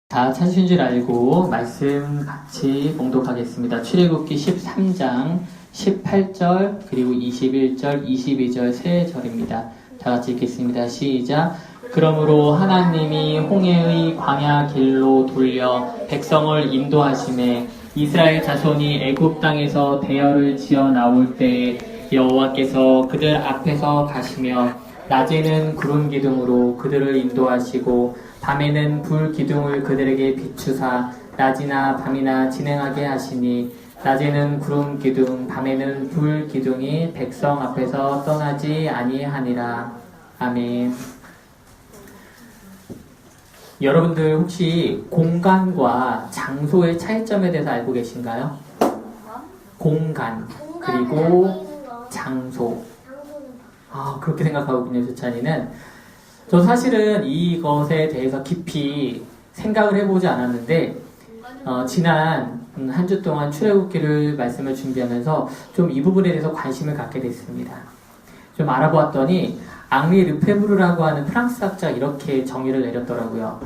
다 찾으신 줄 알고 말씀 같이 봉독하겠습니다. 출애굽기 13장 18절 그리고 21절, 22절 세 절입니다. 다 같이 읽겠습니다. 시작. 그러므로 하나님이 홍해의 광야 길로 돌려 백성을 인도하심에 이스라엘 자손이 애굽 땅에서 대열을 지어 나올 때 여호와께서 그들 앞에서 가시며 낮에는 구름 기둥으로 그들을 인도하시고 밤에는 불 기둥을 그들에게 비추사 낮이나 밤이나 진행하게 하시니 낮에는 구름 기둥 밤에는 불 기둥이 백성 앞에서 떠나지 아니하니라. 아멘. 여러분들 혹시 공간과 장소의 차이점에 대해서 알고 계신가요? 공간 그리고 장소. 그렇게 생각하거든요, 주찬이는. 저 사실은 이것에 대해서 깊이 생각을 해보지 않았는데 지난 한 주 동안 출애굽기를 말씀을 준비하면서 좀 이 부분에 대해서 관심을 갖게 됐습니다. 좀 알아보았더니 앙리 르페부르라고 하는 프랑스 학자 이렇게 정의를 내렸더라고요.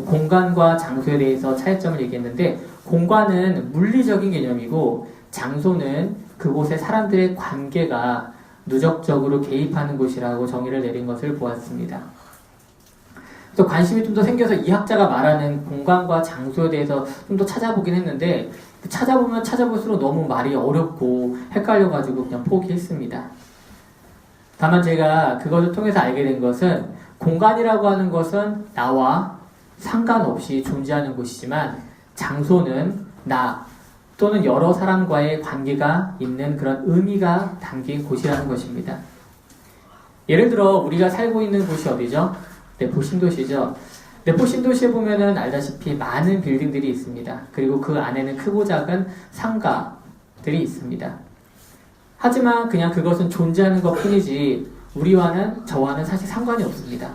공간과 장소에 대해서 차이점을 얘기했는데 공간은 물리적인 개념이고 장소는 그곳의 사람들의 관계가 누적적으로 개입하는 곳이라고 정의를 내린 것을 보았습니다. 또 관심이 좀 더 생겨서 이 학자가 말하는 공간과 장소에 대해서 좀 더 찾아보긴 했는데 찾아보면 찾아볼수록 너무 말이 어렵고 헷갈려가지고 그냥 포기했습니다. 다만 제가 그것을 통해서 알게 된 것은 공간이라고 하는 것은 나와 상관없이 존재하는 곳이지만 장소는 나 또는 여러 사람과의 관계가 있는 그런 의미가 담긴 곳이라는 것입니다. 예를 들어 우리가 살고 있는 곳이 어디죠? 내포 신도시죠. 내포 신도시에 보면은 알다시피 많은 빌딩들이 있습니다. 그리고 그 안에는 크고 작은 상가들이 있습니다. 하지만 그냥 그것은 존재하는 것 뿐이지 저와는 사실 상관이 없습니다.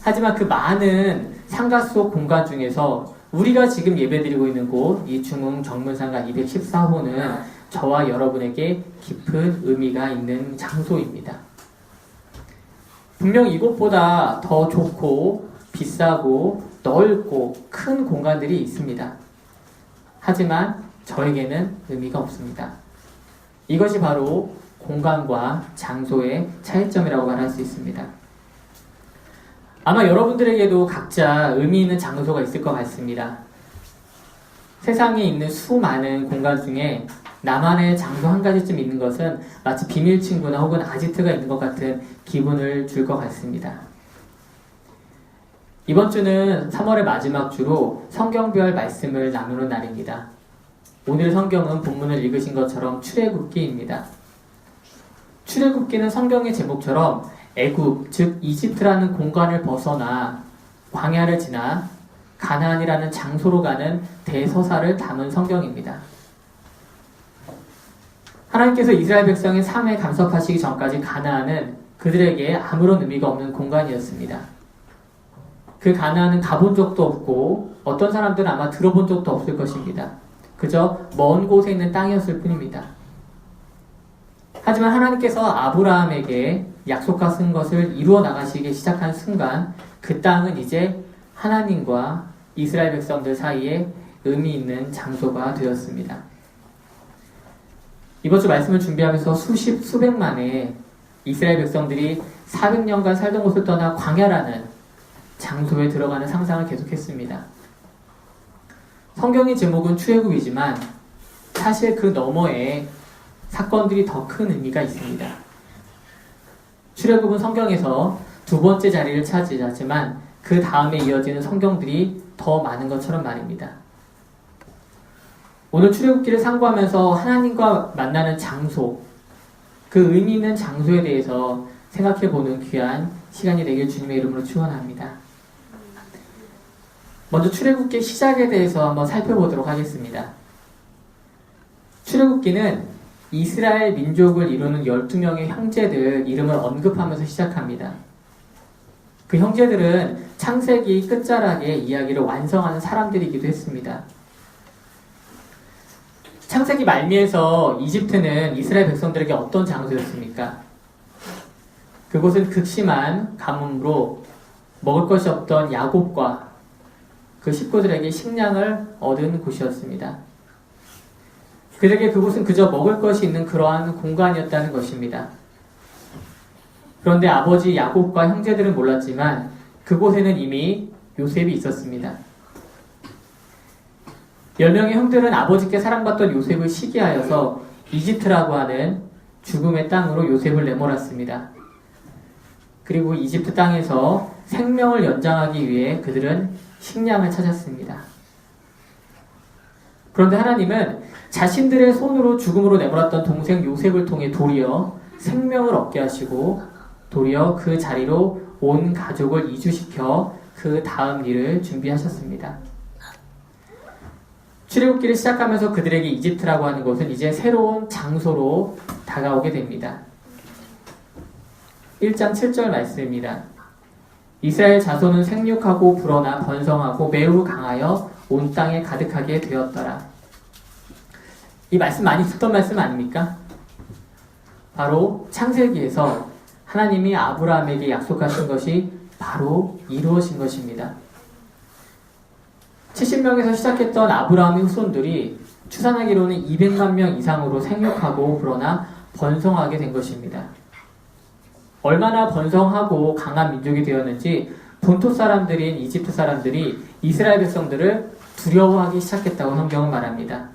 하지만 그 많은 상가 속 공간 중에서 우리가 지금 예배드리고 있는 곳, 이 중흥 정문상가 214호는 저와 여러분에게 깊은 의미가 있는 장소입니다. 분명 이곳보다 더 좋고 비싸고 넓고 큰 공간들이 있습니다. 하지만 저에게는 의미가 없습니다. 이것이 바로 공간과 장소의 차이점이라고 말할 수 있습니다. 아마 여러분들에게도 각자 의미 있는 장소가 있을 것 같습니다. 세상에 있는 수많은 공간 중에 나만의 장소 한 가지쯤 있는 것은 마치 비밀 친구나 혹은 아지트가 있는 것 같은 기분을 줄 것 같습니다. 이번 주는 3월의 마지막 주로 성경별 말씀을 나누는 날입니다. 오늘 성경은 본문을 읽으신 것처럼 출애굽기입니다. 출애굽기는 성경의 제목처럼 애굽, 즉 이집트라는 공간을 벗어나 광야를 지나 가나안이라는 장소로 가는 대서사를 담은 성경입니다. 하나님께서 이스라엘 백성의 삶에 감석하시기 전까지 가나안은 그들에게 아무런 의미가 없는 공간이었습니다. 그 가나안은 가본 적도 없고 어떤 사람들은 아마 들어본 적도 없을 것입니다. 그저 먼 곳에 있는 땅이었을 뿐입니다. 하지만 하나님께서 아브라함에게 약속하신 것을 이루어 나가시기 시작한 순간 그 땅은 이제 하나님과 이스라엘 백성들 사이에 의미 있는 장소가 되었습니다. 이번 주 말씀을 준비하면서 수백만의 이스라엘 백성들이 400년간 살던 곳을 떠나 광야라는 장소에 들어가는 상상을 계속했습니다. 성경의 제목은 출애굽이지만 사실 그 너머에 사건들이 더 큰 의미가 있습니다. 출애굽은 성경에서 두 번째 자리를 차지하지만 그 다음에 이어지는 성경들이 더 많은 것처럼 말입니다. 오늘 출애굽기를 상고하면서 하나님과 만나는 장소, 그 의미 있는 장소에 대해서 생각해보는 귀한 시간이 되길 주님의 이름으로 축원합니다. 먼저 출애굽기 시작에 대해서 한번 살펴보도록 하겠습니다. 출애굽기는 이스라엘 민족을 이루는 12명의 형제들 이름을 언급하면서 시작합니다. 그 형제들은 창세기 끝자락에 이야기를 완성하는 사람들이기도 했습니다. 창세기 말미에서 이집트는 이스라엘 백성들에게 어떤 장소였습니까? 그곳은 극심한 가뭄으로 먹을 것이 없던 야곱과 그 식구들에게 식량을 얻은 곳이었습니다. 그들에게 그곳은 그저 먹을 것이 있는 그러한 공간이었다는 것입니다. 그런데 아버지 야곱과 형제들은 몰랐지만 그곳에는 이미 요셉이 있었습니다. 10명의 형들은 아버지께 사랑받던 요셉을 시기하여서 이집트라고 하는 죽음의 땅으로 요셉을 내몰았습니다. 그리고 이집트 땅에서 생명을 연장하기 위해 그들은 식량을 찾았습니다. 그런데 하나님은 자신들의 손으로 죽음으로 내몰았던 동생 요셉을 통해 도리어 생명을 얻게 하시고 도리어 그 자리로 온 가족을 이주시켜 그 다음 일을 준비하셨습니다. 출애굽기를 시작하면서 그들에게 이집트라고 하는 곳은 이제 새로운 장소로 다가오게 됩니다. 1장 7절 말씀입니다. 이스라엘 자손은 생육하고 불어나 번성하고 매우 강하여 온 땅에 가득하게 되었더라. 이 말씀 많이 듣던 말씀 아닙니까? 바로 창세기에서 하나님이 아브라함에게 약속하신 것이 바로 이루어진 것입니다. 70명에서 시작했던 아브라함의 후손들이 추산하기로는 200만 명 이상으로 생육하고 불어나 번성하게 된 것입니다. 얼마나 번성하고 강한 민족이 되었는지 본토 사람들인 이집트 사람들이 이스라엘 백성들을 두려워하기 시작했다고 성경은 말합니다.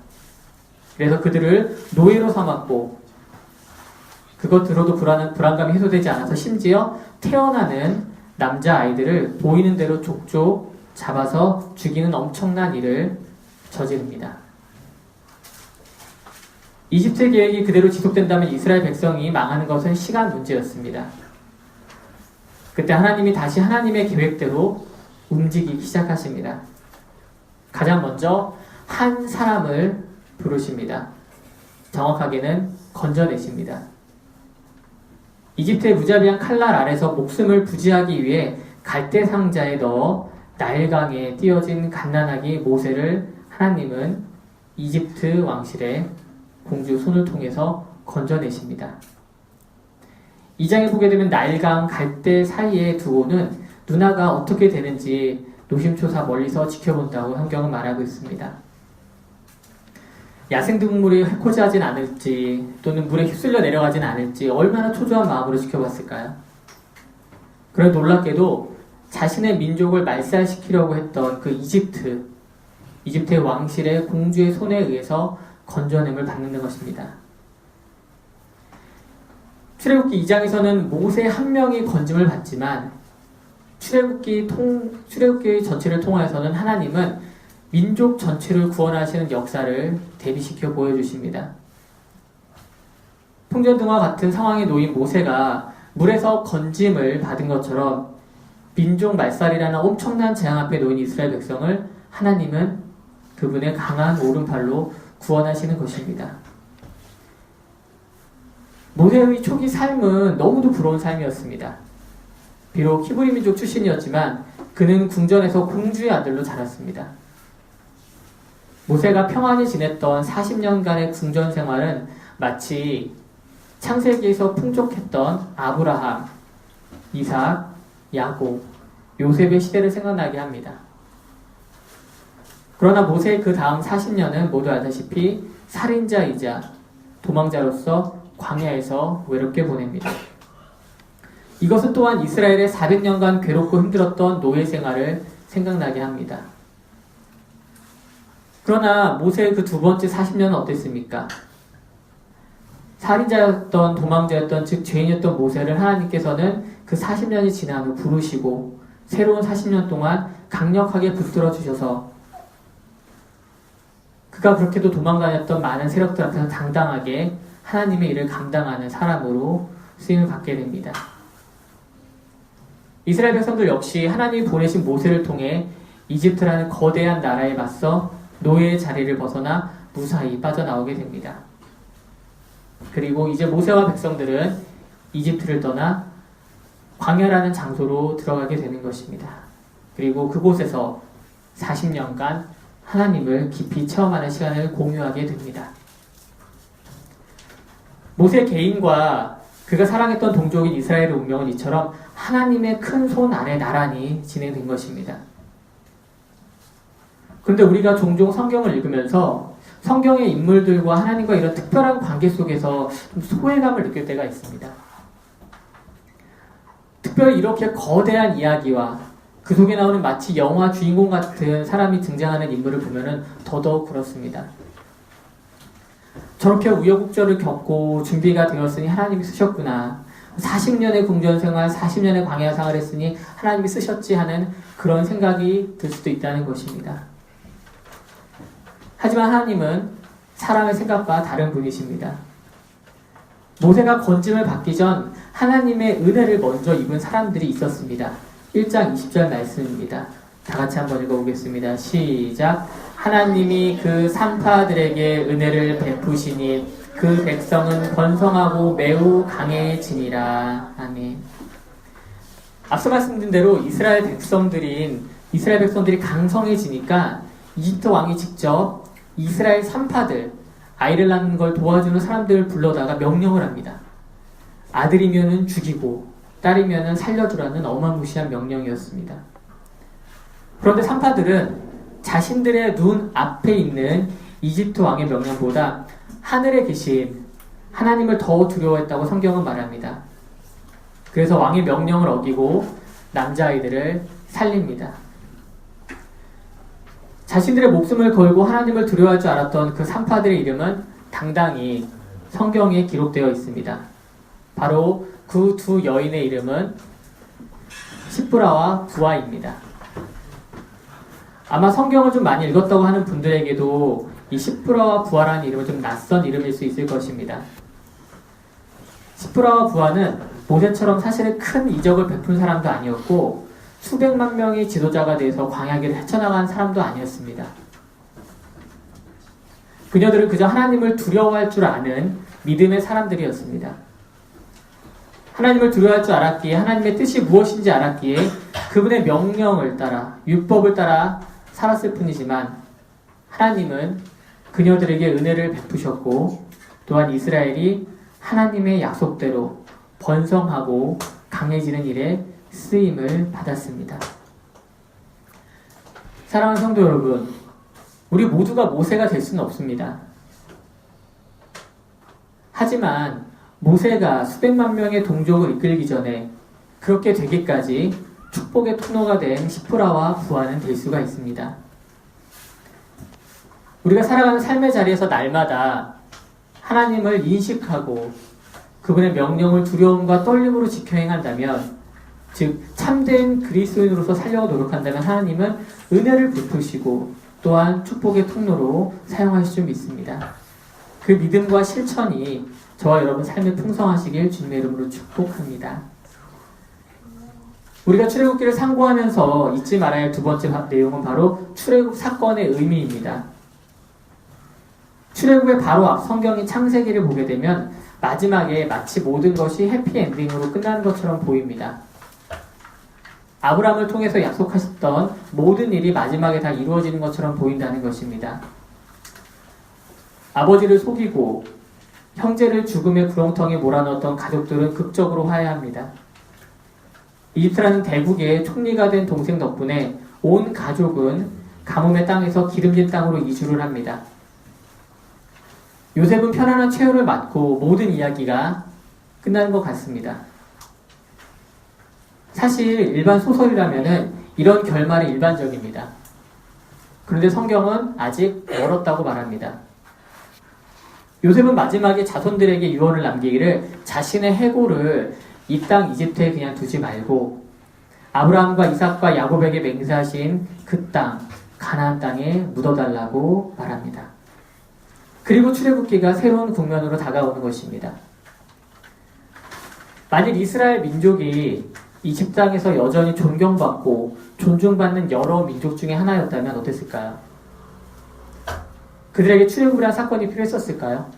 그래서 그들을 노예로 삼았고 그것 들어도 불안감이 해소되지 않아서 심지어 태어나는 남자아이들을 보이는 대로 족족 잡아서 죽이는 엄청난 일을 저지릅니다. 이집트의 계획이 그대로 지속된다면 이스라엘 백성이 망하는 것은 시간 문제였습니다. 그때 하나님이 다시 하나님의 계획대로 움직이기 시작하십니다. 가장 먼저 한 사람을 부르십니다. 정확하게는 건져내십니다. 이집트의 무자비한 칼날 아래서 목숨을 부지하기 위해 갈대 상자에 넣어 나일강에 띄어진 갓난아기 모세를 하나님은 이집트 왕실의 공주 손을 통해서 건져내십니다. 2장에 보게 되면 나일강 갈대 사이에 두고는 누나가 어떻게 되는지 노심초사 멀리서 지켜본다고 성경은 말하고 있습니다. 야생동물이 해코지하진 않을지 또는 물에 휩쓸려 내려가진 않을지 얼마나 초조한 마음으로 지켜봤을까요? 그런데 놀랍게도 자신의 민족을 말살시키려고 했던 그 이집트의 왕실의 공주의 손에 의해서 건져냄을 받는 것입니다. 출애굽기 2장에서는 모세 한 명이 건짐을 받지만 출애굽기 전체를 통하여서는 하나님은 민족 전체를 구원하시는 역사를 대비시켜 보여주십니다. 풍전등과 같은 상황에 놓인 모세가 물에서 건짐을 받은 것처럼 민족 말살이라는 엄청난 재앙 앞에 놓인 이스라엘 백성을 하나님은 그분의 강한 오른팔로 구원하시는 것입니다. 모세의 초기 삶은 너무도 부러운 삶이었습니다. 비록 히브리 민족 출신이었지만 그는 궁전에서 공주의 아들로 자랐습니다. 모세가 평안히 지냈던 40년간의 궁전 생활은 마치 창세기에서 풍족했던 아브라함, 이삭, 야곱, 요셉의 시대를 생각나게 합니다. 그러나 모세의 그 다음 40년은 모두 알다시피 살인자이자 도망자로서 광야에서 외롭게 보냅니다. 이것은 또한 이스라엘의 400년간 괴롭고 힘들었던 노예 생활을 생각나게 합니다. 그러나 모세의 그 두 번째 40년은 어땠습니까? 살인자였던 도망자였던 즉 죄인이었던 모세를 하나님께서는 그 40년이 지난 후 부르시고 새로운 40년 동안 강력하게 붙들어 주셔서 그가 그렇게도 도망다녔던 많은 세력들 앞에서 당당하게 하나님의 일을 감당하는 사람으로 쓰임을 받게 됩니다. 이스라엘 백성들 역시 하나님이 보내신 모세를 통해 이집트라는 거대한 나라에 맞서 노예의 자리를 벗어나 무사히 빠져나오게 됩니다. 그리고 이제 모세와 백성들은 이집트를 떠나 광야라는 장소로 들어가게 되는 것입니다. 그리고 그곳에서 40년간 하나님을 깊이 체험하는 시간을 공유하게 됩니다. 모세 개인과 그가 사랑했던 동족인 이스라엘의 운명은 이처럼 하나님의 큰 손 아래 나란히 진행된 것입니다. 그런데 우리가 종종 성경을 읽으면서 성경의 인물들과 하나님과 이런 특별한 관계 속에서 좀 소외감을 느낄 때가 있습니다. 특별히 이렇게 거대한 이야기와 그 속에 나오는 마치 영화 주인공 같은 사람이 등장하는 인물을 보면은 더더욱 그렇습니다. 저렇게 우여곡절을 겪고 준비가 되었으니 하나님이 쓰셨구나. 40년의 궁전생활, 40년의 광야생활을 했으니 하나님이 쓰셨지 하는 그런 생각이 들 수도 있다는 것입니다. 하지만 하나님은 사람의 생각과 다른 분이십니다. 모세가 건짐을 받기 전 하나님의 은혜를 먼저 입은 사람들이 있었습니다. 1장 20절 말씀입니다. 다 같이 한번 읽어보겠습니다. 시작. 하나님이 그 산파들에게 은혜를 베푸시니 그 백성은 번성하고 매우 강해지니라. 아멘. 앞서 말씀드린 대로 이스라엘 백성들이 강성해지니까 이집트 왕이 직접 이스라엘 산파들, 아이를 낳는 걸 도와주는 사람들을 불러다가 명령을 합니다. 아들이면은 죽이고 딸이면은 살려두라는 어마무시한 명령이었습니다. 그런데 산파들은 자신들의 눈 앞에 있는 이집트 왕의 명령보다 하늘에 계신 하나님을 더 두려워했다고 성경은 말합니다. 그래서 왕의 명령을 어기고 남자아이들을 살립니다. 자신들의 목숨을 걸고 하나님을 두려워할 줄 알았던 그 산파들의 이름은 당당히 성경에 기록되어 있습니다. 바로 그 두 여인의 이름은 시프라와 부아입니다. 아마 성경을 좀 많이 읽었다고 하는 분들에게도 이 시프라와 부아라는 이름은 좀 낯선 이름일 수 있을 것입니다. 시프라와 부아는 모세처럼 사실은 큰 이적을 베푼 사람도 아니었고 수백만 명의 지도자가 돼서 광야길을 헤쳐나간 사람도 아니었습니다. 그녀들은 그저 하나님을 두려워할 줄 아는 믿음의 사람들이었습니다. 하나님을 두려워할 줄 알았기에 하나님의 뜻이 무엇인지 알았기에 그분의 명령을 따라 율법을 따라 살았을 뿐이지만 하나님은 그녀들에게 은혜를 베푸셨고 또한 이스라엘이 하나님의 약속대로 번성하고 강해지는 일에 쓰임을 받았습니다. 사랑하는 성도 여러분, 우리 모두가 모세가 될 수는 없습니다. 하지만 모세가 수백만 명의 동족을 이끌기 전에 그렇게 되기까지 축복의 통로가 된 시프라와 부아는 될 수가 있습니다. 우리가 살아가는 삶의 자리에서 날마다 하나님을 인식하고 그분의 명령을 두려움과 떨림으로 지켜 행한다면, 즉 참된 그리스도인으로서 살려고 노력한다면 하나님은 은혜를 베푸시고 또한 축복의 통로로 사용하실 줄 믿습니다. 그 믿음과 실천이 저와 여러분 삶에 풍성하시길 주님의 이름으로 축복합니다. 우리가 출애굽기를 상고하면서 잊지 말아야 할 두 번째 내용은 바로 출애굽 사건의 의미입니다. 출애굽의 바로 앞 성경인 창세기를 보게 되면 마지막에 마치 모든 것이 해피엔딩으로 끝나는 것처럼 보입니다. 아브라함을 통해서 약속하셨던 모든 일이 마지막에 다 이루어지는 것처럼 보인다는 것입니다. 아버지를 속이고 형제를 죽음의 구렁텅이에 몰아넣었던 가족들은 극적으로 화해합니다. 이집트라는 대국의 총리가 된 동생 덕분에 온 가족은 가뭄의 땅에서 기름진 땅으로 이주를 합니다. 요셉은 편안한 최후를 맞고 모든 이야기가 끝나는 것 같습니다. 사실 일반 소설이라면 이런 결말이 일반적입니다. 그런데 성경은 아직 멀었다고 말합니다. 요셉은 마지막에 자손들에게 유언을 남기기를 자신의 해골을 이 땅 이집트에 그냥 두지 말고 아브라함과 이삭과 야곱에게 맹세하신 그 땅, 가나안 땅에 묻어달라고 말합니다. 그리고 출애굽기가 새로운 국면으로 다가오는 것입니다. 만일 이스라엘 민족이 이집트 땅에서 여전히 존경받고 존중받는 여러 민족 중에 하나였다면 어땠을까요? 그들에게 출애굽이라는 사건이 필요했었을까요?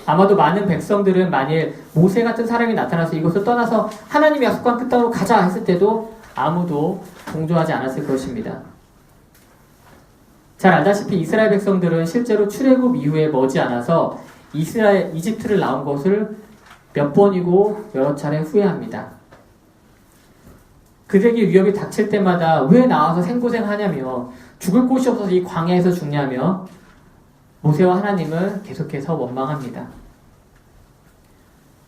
아마도 많은 백성들은 만일 모세 같은 사람이 나타나서 이곳을 떠나서 하나님의 약속한 그 땅으로 가자 했을 때도 아무도 동조하지 않았을 것입니다. 잘 알다시피 이스라엘 백성들은 실제로 출애굽 이후에 머지않아서 이집트를 나온 것을 몇 번이고 여러 차례 후회합니다. 그들에게 위협이 닥칠 때마다 왜 나와서 생고생하냐며 죽을 곳이 없어서 이 광야에서 죽냐며 모세와 하나님을 계속해서 원망합니다.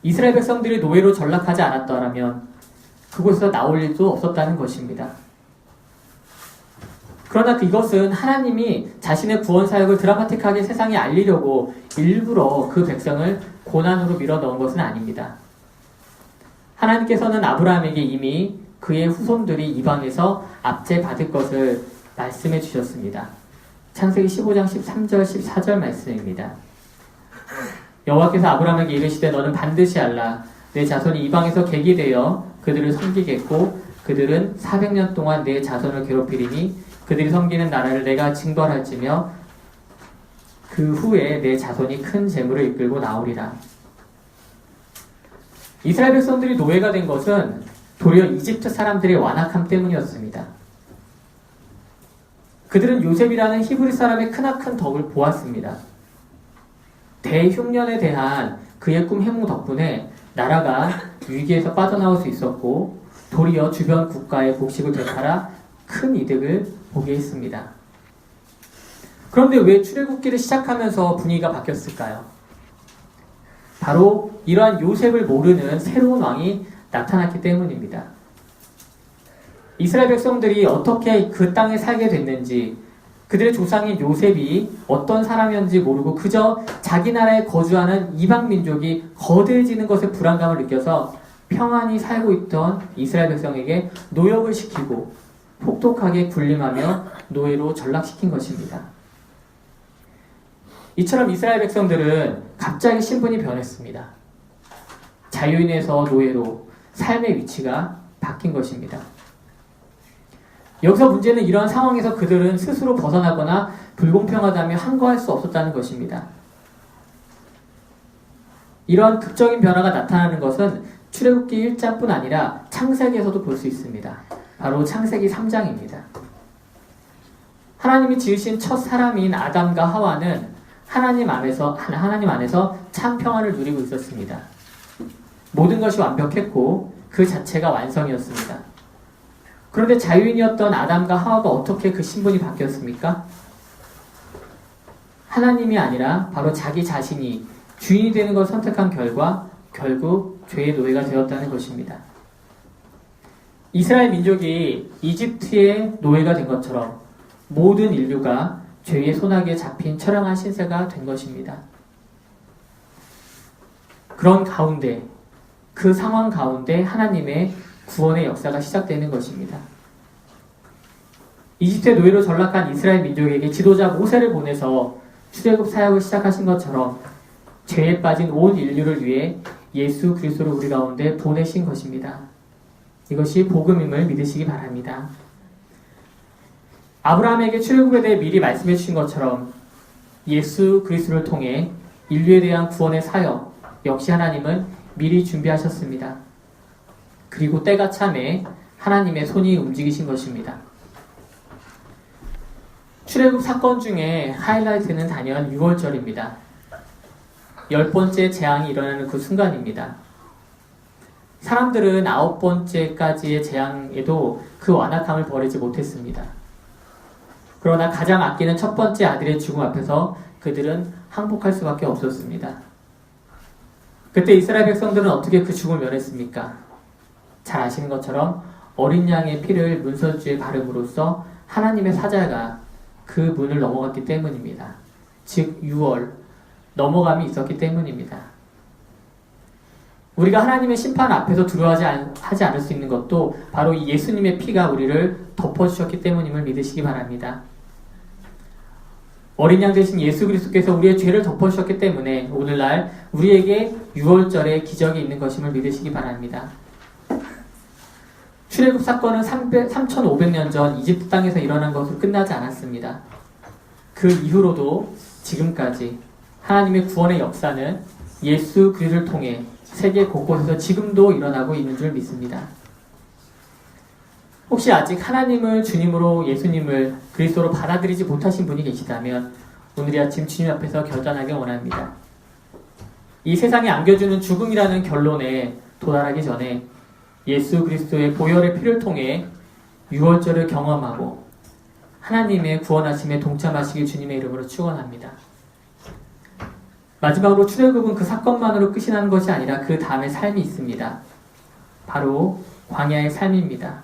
이스라엘 백성들이 노예로 전락하지 않았더라면 그곳에서 나올 일도 없었다는 것입니다. 그러나 이것은 하나님이 자신의 구원 사역을 드라마틱하게 세상에 알리려고 일부러 그 백성을 고난으로 밀어넣은 것은 아닙니다. 하나님께서는 아브라함에게 이미 그의 후손들이 이방에서 압제받을 것을 말씀해 주셨습니다. 창세기 15장 13절 14절 말씀입니다. 여호와께서 아브라함에게 이르시되 너는 반드시 알라. 내 자손이 이방에서 객이 되어 그들을 섬기겠고 그들은 400년 동안 내 자손을 괴롭히리니 그들이 섬기는 나라를 내가 징벌할지며 그 후에 내 자손이 큰 재물을 이끌고 나오리라. 이스라엘 백성들이 노예가 된 것은 도리어 이집트 사람들의 완악함 때문이었습니다. 그들은 요셉이라는 히브리 사람의 크나큰 덕을 보았습니다. 대흉년에 대한 그의 꿈 해몽 덕분에 나라가 위기에서 빠져나올 수 있었고 도리어 주변 국가의 복식을 되팔아 큰 이득을 보게 했습니다. 그런데 왜 출애굽기를 시작하면서 분위기가 바뀌었을까요? 바로 이러한 요셉을 모르는 새로운 왕이 나타났기 때문입니다. 이스라엘 백성들이 어떻게 그 땅에 살게 됐는지, 그들의 조상인 요셉이 어떤 사람이었는지 모르고 그저 자기 나라에 거주하는 이방 민족이 거대해지는 것에 불안감을 느껴서 평안히 살고 있던 이스라엘 백성에게 노역을 시키고 혹독하게 군림하며 노예로 전락시킨 것입니다. 이처럼 이스라엘 백성들은 갑자기 신분이 변했습니다. 자유인에서 노예로 삶의 위치가 바뀐 것입니다. 여기서 문제는 이러한 상황에서 그들은 스스로 벗어나거나 불공평하다며 항거할 수 없었다는 것입니다. 이러한 극적인 변화가 나타나는 것은 출애굽기 1장뿐 아니라 창세기에서도 볼 수 있습니다. 바로 창세기 3장입니다. 하나님이 지으신 첫 사람인 아담과 하와는 하나님 안에서 참 평안을 누리고 있었습니다. 모든 것이 완벽했고 그 자체가 완성이었습니다. 그런데 자유인이었던 아담과 하와가 어떻게 그 신분이 바뀌었습니까? 하나님이 아니라 바로 자기 자신이 주인이 되는 것을 선택한 결과 결국 죄의 노예가 되었다는 것입니다. 이스라엘 민족이 이집트의 노예가 된 것처럼 모든 인류가 죄의 소나기에 잡힌 처량한 신세가 된 것입니다. 그런 가운데, 그 상황 가운데 하나님의 구원의 역사가 시작되는 것입니다. 이집트의 노예로 전락한 이스라엘 민족에게 지도자 모세를 보내서 출애굽 사역을 시작하신 것처럼 죄에 빠진 온 인류를 위해 예수 그리스도를 우리 가운데 보내신 것입니다. 이것이 복음임을 믿으시기 바랍니다. 아브라함에게 출애굽에 대해 미리 말씀해 주신 것처럼 예수 그리스도를 통해 인류에 대한 구원의 사역 역시 하나님은 미리 준비하셨습니다. 그리고 때가 참에 하나님의 손이 움직이신 것입니다. 출애굽 사건 중에 하이라이트는 단연 6월절입니다. 10번째 재앙이 일어나는 그 순간입니다. 사람들은 9번째까지의 재앙에도 그 완악함을 버리지 못했습니다. 그러나 가장 아끼는 첫 번째 아들의 죽음 앞에서 그들은 항복할 수밖에 없었습니다. 그때 이스라엘 백성들은 어떻게 그 죽음을 면했습니까? 잘 아시는 것처럼 어린 양의 피를 문설주에 바름으로써 하나님의 사자가 그 문을 넘어갔기 때문입니다. 즉 6월 넘어감이 있었기 때문입니다. 우리가 하나님의 심판 앞에서 두려워하지 않을 수 있는 것도 바로 이 예수님의 피가 우리를 덮어주셨기 때문임을 믿으시기 바랍니다. 어린 양 되신 예수 그리스도께서 우리의 죄를 덮어주셨기 때문에 오늘날 우리에게 6월절에 기적이 있는 것임을 믿으시기 바랍니다. 출애굽 사건은 3,500년 전 이집트 땅에서 일어난 것으로 끝나지 않았습니다. 그 이후로도 지금까지 하나님의 구원의 역사는 예수 그리스도를 통해 세계 곳곳에서 지금도 일어나고 있는 줄 믿습니다. 혹시 아직 하나님을 주님으로 예수님을 그리스도로 받아들이지 못하신 분이 계시다면 오늘 이 아침 주님 앞에서 결단하기 원합니다. 이 세상에 안겨주는 죽음이라는 결론에 도달하기 전에 예수 그리스도의 보혈의 피를 통해 유월절을 경험하고 하나님의 구원하심에 동참하시길 주님의 이름으로 축원합니다. 마지막으로 출애굽은 그 사건만으로 끝이 나는 것이 아니라 그 다음에 삶이 있습니다. 바로 광야의 삶입니다.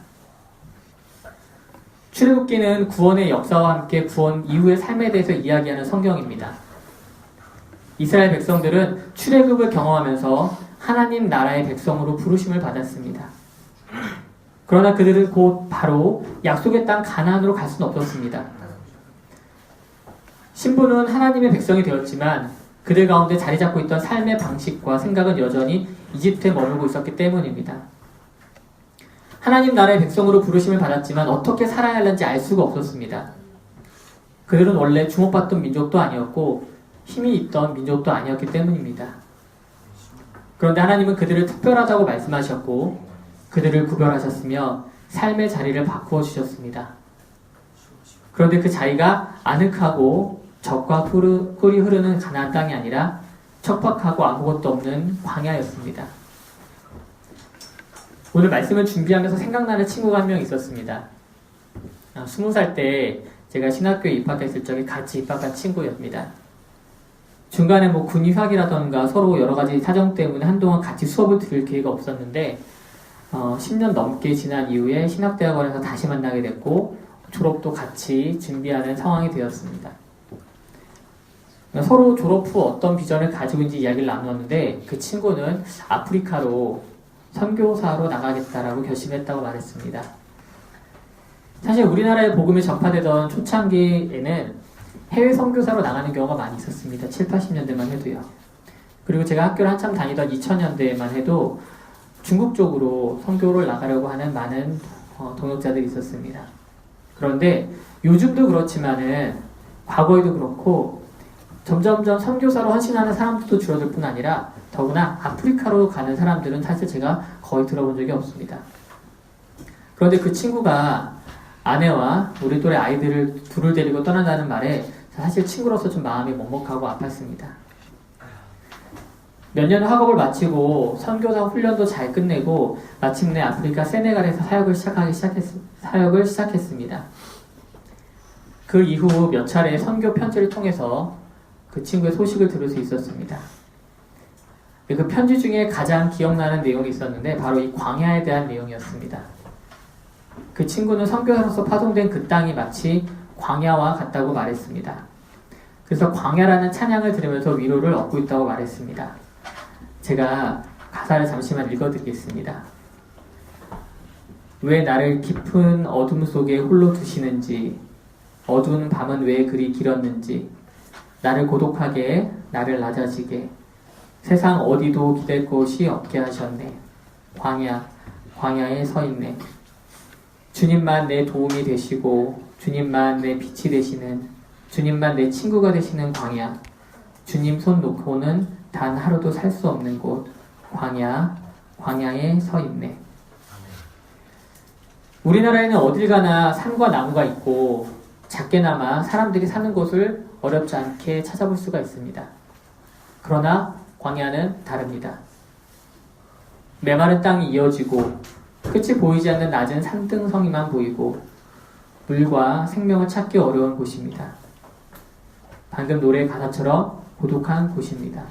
출애굽기는 구원의 역사와 함께 구원 이후의 삶에 대해서 이야기하는 성경입니다. 이스라엘 백성들은 출애굽을 경험하면서 하나님 나라의 백성으로 부르심을 받았습니다. 그러나 그들은 곧 바로 약속의 땅 가나안으로 갈 수는 없었습니다. 신부는 하나님의 백성이 되었지만 그들 가운데 자리 잡고 있던 삶의 방식과 생각은 여전히 이집트에 머물고 있었기 때문입니다. 하나님 나라의 백성으로 부르심을 받았지만 어떻게 살아야 할는지 알 수가 없었습니다. 그들은 원래 주목받던 민족도 아니었고 힘이 있던 민족도 아니었기 때문입니다. 그런데 하나님은 그들을 특별하다고 말씀하셨고 그들을 구별하셨으며 삶의 자리를 바꾸어 주셨습니다. 그런데 그 자리가 아늑하고 젖과 꿀이 흐르는 가나안 땅이 아니라 척박하고 아무것도 없는 광야였습니다. 오늘 말씀을 준비하면서 생각나는 친구가 한 명 있었습니다. 20살 때 제가 신학교에 입학했을 적에 같이 입학한 친구였습니다. 중간에 군의학이라던가 서로 여러 가지 사정 때문에 한동안 같이 수업을 들을 기회가 없었는데 10년 넘게 지난 이후에 신학대학원에서 다시 만나게 됐고 졸업도 같이 준비하는 상황이 되었습니다. 서로 졸업 후 어떤 비전을 가지고 있는지 이야기를 나누었는데 그 친구는 아프리카로 선교사로 나가겠다라고 결심했다고 말했습니다. 사실 우리나라에 복음이 전파되던 초창기에는 해외 선교사로 나가는 경우가 많이 있었습니다. 7, 80년대만 해도요. 그리고 제가 학교를 한참 다니던 2000년대에만 해도 중국 쪽으로 선교를 나가려고 하는 많은 동역자들이 있었습니다. 그런데 요즘도 그렇지만은 과거에도 그렇고 점점점 선교사로 헌신하는 사람들도 줄어들 뿐 아니라 더구나 아프리카로 가는 사람들은 사실 제가 거의 들어본 적이 없습니다. 그런데 그 친구가 아내와 우리 또래 아이들을 둘을 데리고 떠난다는 말에 사실 친구로서 좀 마음이 먹먹하고 아팠습니다. 몇 년 학업을 마치고 선교사 훈련도 잘 끝내고 마침내 아프리카 세네갈에서 사역을 시작했습니다. 그 이후 몇 차례 선교 편지를 통해서 그 친구의 소식을 들을 수 있었습니다. 그 편지 중에 가장 기억나는 내용이 있었는데 바로 이 광야에 대한 내용이었습니다. 그 친구는 선교사로서 파송된 그 땅이 마치 광야와 같다고 말했습니다. 그래서 광야라는 찬양을 들으면서 위로를 얻고 있다고 말했습니다. 제가 가사를 잠시만 읽어드리겠습니다. 왜 나를 깊은 어둠 속에 홀로 두시는지, 어두운 밤은 왜 그리 길었는지, 나를 고독하게, 나를 낮아지게, 세상 어디도 기댈 곳이 없게 하셨네. 광야에 서 있네. 주님만 내 도움이 되시고, 주님만 내 빛이 되시는, 주님만 내 친구가 되시는 광야, 주님 손 놓고는 단 하루도 살 수 없는 곳, 광야에 서 있네. 우리나라에는 어딜 가나 산과 나무가 있고 작게나마 사람들이 사는 곳을 어렵지 않게 찾아볼 수가 있습니다. 그러나 광야는 다릅니다. 메마른 땅이 이어지고 끝이 보이지 않는 낮은 산등성이만 보이고 물과 생명을 찾기 어려운 곳입니다. 방금 노래의 가사처럼 고독한 곳입니다.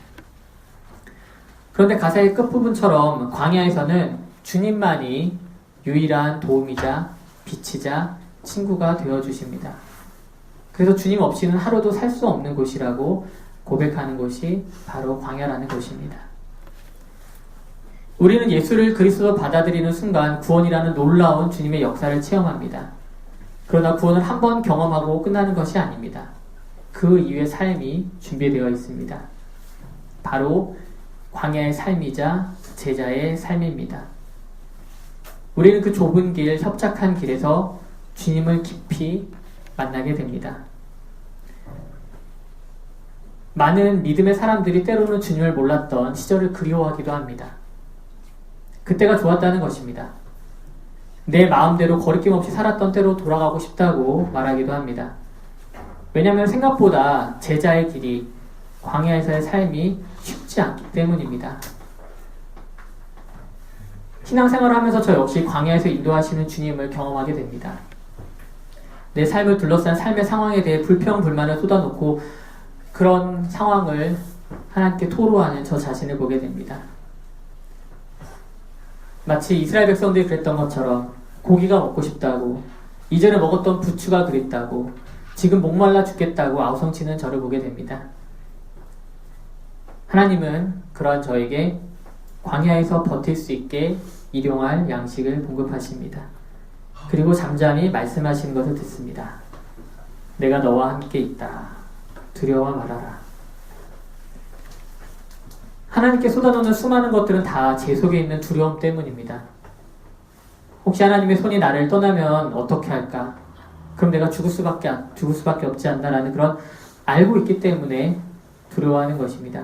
그런데 가사의 끝부분처럼 광야에서는 주님만이 유일한 도움이자 빛이자 친구가 되어주십니다. 그래서 주님 없이는 하루도 살 수 없는 곳이라고 고백하는 곳이 바로 광야라는 곳입니다. 우리는 예수를 그리스도로 받아들이는 순간 구원이라는 놀라운 주님의 역사를 체험합니다. 그러나 구원을 한 번 경험하고 끝나는 것이 아닙니다. 그 이후의 삶이 준비되어 있습니다. 바로 광야의 삶이자 제자의 삶입니다. 우리는 그 좁은 길, 협착한 길에서 주님을 깊이 만나게 됩니다. 많은 믿음의 사람들이 때로는 주님을 몰랐던 시절을 그리워하기도 합니다. 그때가 좋았다는 것입니다. 내 마음대로 거리낌 없이 살았던 때로 돌아가고 싶다고 말하기도 합니다. 왜냐하면 생각보다 제자의 길이, 광야에서의 삶이 쉽지 않기 때문입니다. 신앙생활을 하면서 저 역시 광야에서 인도하시는 주님을 경험하게 됩니다. 내 삶을 둘러싼 삶의 상황에 대해 불평불만을 쏟아놓고 그런 상황을 하나님께 토로하는 저 자신을 보게 됩니다. 마치 이스라엘 백성들이 그랬던 것처럼 고기가 먹고 싶다고, 이전에 먹었던 부추가 그립다고, 지금 목말라 죽겠다고 아우성치는 저를 보게 됩니다. 하나님은 그러한 저에게 광야에서 버틸 수 있게 일용할 양식을 공급하십니다. 그리고 잠잠히 말씀하시는 것을 듣습니다. 내가 너와 함께 있다. 두려워 말아라. 하나님께 쏟아놓는 수많은 것들은 다 제 속에 있는 두려움 때문입니다. 혹시 하나님의 손이 나를 떠나면 어떻게 할까? 그럼 내가 죽을 수밖에 없지 않나라는 그런 알고 있기 때문에 두려워하는 것입니다.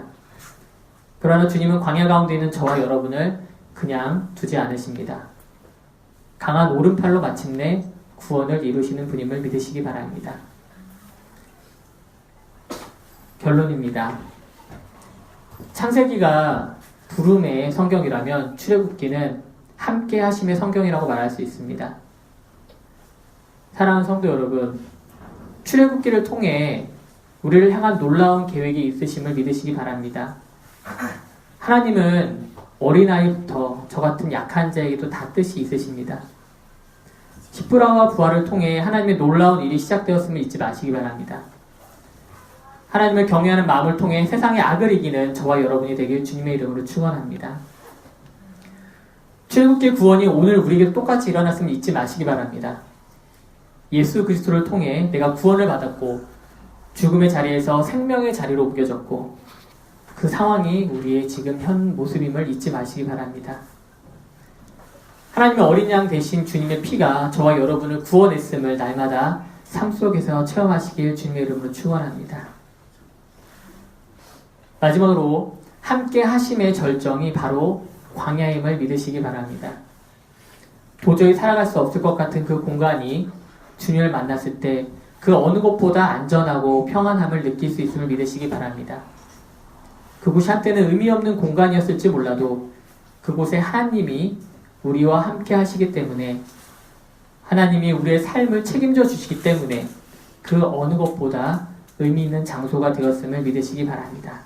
그러나 주님은 광야 가운데 있는 저와 여러분을 그냥 두지 않으십니다. 강한 오른팔로 마침내 구원을 이루시는 분임을 믿으시기 바랍니다. 결론입니다. 창세기가 부름의 성경이라면 출애굽기는 함께 하심의 성경이라고 말할 수 있습니다. 사랑하는 성도 여러분, 출애굽기를 통해 우리를 향한 놀라운 계획이 있으심을 믿으시기 바랍니다. 하나님은 어린아이부터 저 같은 약한 자에게도 다 뜻이 있으십니다. 십부라와 부활을 통해 하나님의 놀라운 일이 시작되었음을 잊지 마시기 바랍니다. 하나님을 경외하는 마음을 통해 세상의 악을 이기는 저와 여러분이 되길 주님의 이름으로 축원합니다. 출애굽기의 구원이 오늘 우리에게 똑같이 일어났음을 잊지 마시기 바랍니다. 예수 그리스도를 통해 내가 구원을 받았고 죽음의 자리에서 생명의 자리로 옮겨졌고 그 상황이 우리의 지금 현 모습임을 잊지 마시기 바랍니다. 하나님의 어린 양 대신 주님의 피가 저와 여러분을 구원했음을 날마다 삶 속에서 체험하시길 주님의 이름으로 축원합니다. 마지막으로 함께 하심의 절정이 바로 광야임을 믿으시기 바랍니다. 도저히 살아갈 수 없을 것 같은 그 공간이 주님을 만났을 때 그 어느 곳보다 안전하고 평안함을 느낄 수 있음을 믿으시기 바랍니다. 그곳이 한때는 의미 없는 공간이었을지 몰라도 그곳에 하나님이 우리와 함께 하시기 때문에, 하나님이 우리의 삶을 책임져 주시기 때문에 그 어느 것보다 의미 있는 장소가 되었음을 믿으시기 바랍니다.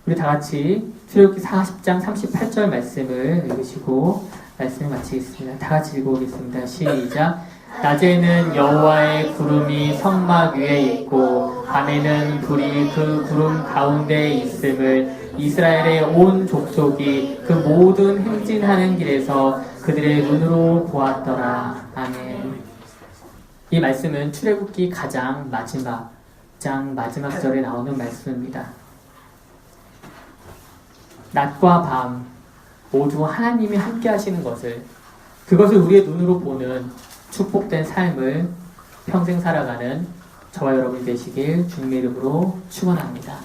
우리 다 같이 출애굽기 40장 38절 말씀을 읽으시고 말씀을 마치겠습니다. 다 같이 읽어보겠습니다. 시작. 낮에는 여호와의 구름이 성막 위에 있고 밤에는 불이 그 구름 가운데에 있음을 이스라엘의 온 족속이 그 모든 행진하는 길에서 그들의 눈으로 보았더라. 아멘. 이 말씀은 출애굽기 가장 마지막 장 마지막 절에 나오는 말씀입니다. 낮과 밤 모두 하나님이 함께 하시는 것을, 그것을 우리의 눈으로 보는 축복된 삶을 평생 살아가는 저와 여러분이 되시길 주님의 이름으로 축원합니다.